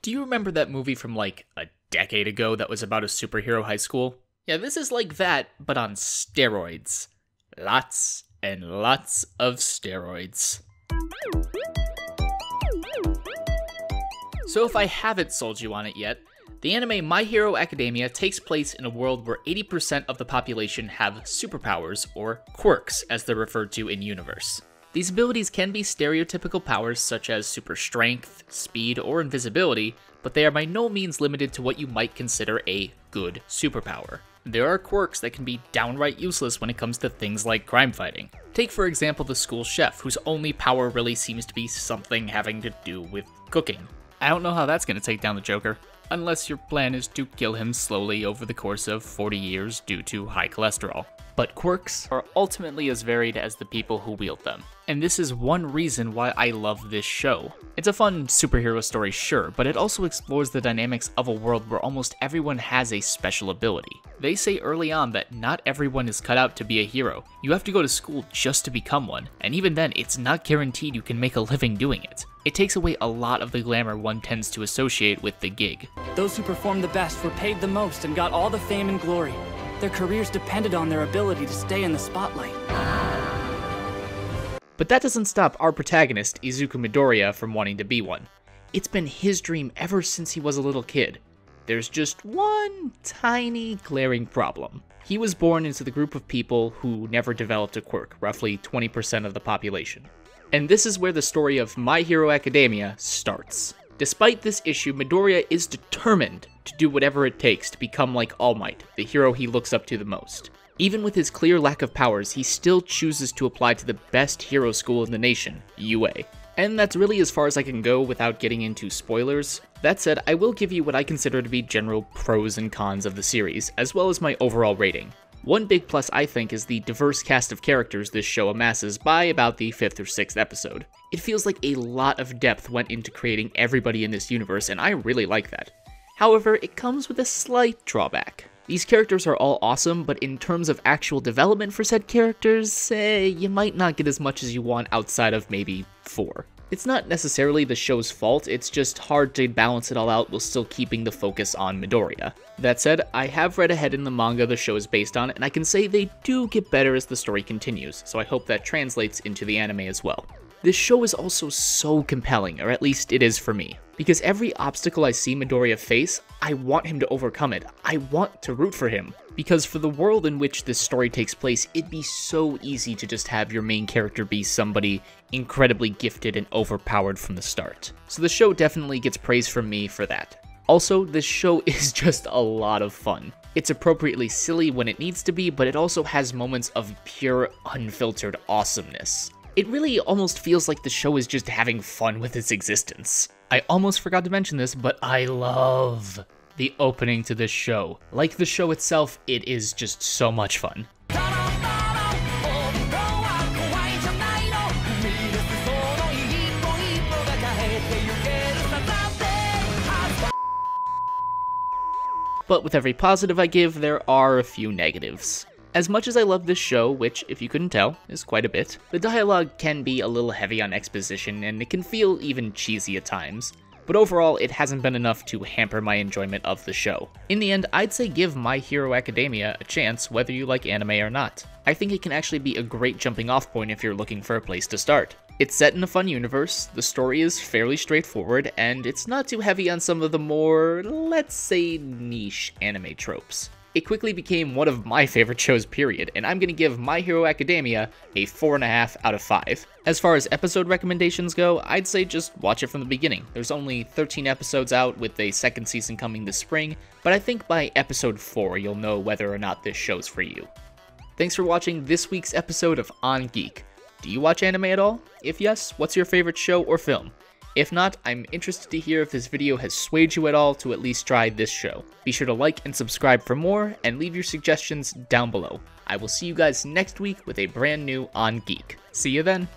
Do you remember that movie from like a decade ago that was about a superhero high school? Yeah, this is like that, but on steroids. Lots and lots of steroids. So if I haven't sold you on it yet, the anime My Hero Academia takes place in a world where 80% of the population have superpowers, or quirks as they're referred to in universe. These abilities can be stereotypical powers such as super strength, speed, or invisibility, but they are by no means limited to what you might consider a good superpower. There are quirks that can be downright useless when it comes to things like crime fighting. Take for example the school chef, whose only power really seems to be something having to do with cooking. I don't know how that's going to take down the Joker, unless your plan is to kill him slowly over the course of 40 years due to high cholesterol. But quirks are ultimately as varied as the people who wield them. And this is one reason why I love this show. It's a fun superhero story, sure, but it also explores the dynamics of a world where almost everyone has a special ability. They say early on that not everyone is cut out to be a hero. You have to go to school just to become one, and even then, it's not guaranteed you can make a living doing it. It takes away a lot of the glamour one tends to associate with the gig. Those who performed the best were paid the most and got all the fame and glory. Their careers depended on their ability to stay in the spotlight. But that doesn't stop our protagonist, Izuku Midoriya, from wanting to be one. It's been his dream ever since he was a little kid. There's just one tiny glaring problem. He was born into the group of people who never developed a quirk, roughly 20% of the population. And this is where the story of My Hero Academia starts. Despite this issue, Midoriya is determined to do whatever it takes to become like All Might, the hero he looks up to the most. Even with his clear lack of powers, he still chooses to apply to the best hero school in the nation, UA. And that's really as far as I can go without getting into spoilers. That said, I will give you what I consider to be general pros and cons of the series, as well as my overall rating. One big plus I think is the diverse cast of characters this show amasses by about the 5th or 6th episode. It feels like a lot of depth went into creating everybody in this universe, and I really like that. However, it comes with a slight drawback. These characters are all awesome, but in terms of actual development for said characters, you might not get as much as you want outside of maybe 4. It's not necessarily the show's fault, it's just hard to balance it all out while still keeping the focus on Midoriya. That said, I have read ahead in the manga the show is based on, and I can say they do get better as the story continues, so I hope that translates into the anime as well. This show is also so compelling, or at least it is for me, because every obstacle I see Midoriya face, I want him to overcome it. I want to root for him, because for the world in which this story takes place, it'd be so easy to just have your main character be somebody incredibly gifted and overpowered from the start. So the show definitely gets praise from me for that. Also, this show is just a lot of fun. It's appropriately silly when it needs to be, but it also has moments of pure, unfiltered awesomeness. It really almost feels like the show is just having fun with its existence. I almost forgot to mention this, but I love the opening to this show. Like the show itself, it is just so much fun. But with every positive I give, there are a few negatives. As much as I love this show, which, if you couldn't tell, is quite a bit, the dialogue can be a little heavy on exposition and it can feel even cheesy at times. But overall, it hasn't been enough to hamper my enjoyment of the show. In the end, I'd say give My Hero Academia a chance whether you like anime or not. I think it can actually be a great jumping off point if you're looking for a place to start. It's set in a fun universe, the story is fairly straightforward, and it's not too heavy on some of the more, let's say, niche anime tropes. It quickly became one of my favorite shows, period, and I'm gonna give My Hero Academia a 4.5 out of 5. As far as episode recommendations go, I'd say just watch it from the beginning. There's only 13 episodes out with a second season coming this spring, but I think by episode 4 you'll know whether or not this show's for you. Thanks for watching this week's episode of On Geek. Do you watch anime at all? If yes, what's your favorite show or film? If not, I'm interested to hear if this video has swayed you at all to at least try this show. Be sure to like and subscribe for more, and leave your suggestions down below. I will see you guys next week with a brand new On Geek. See you then!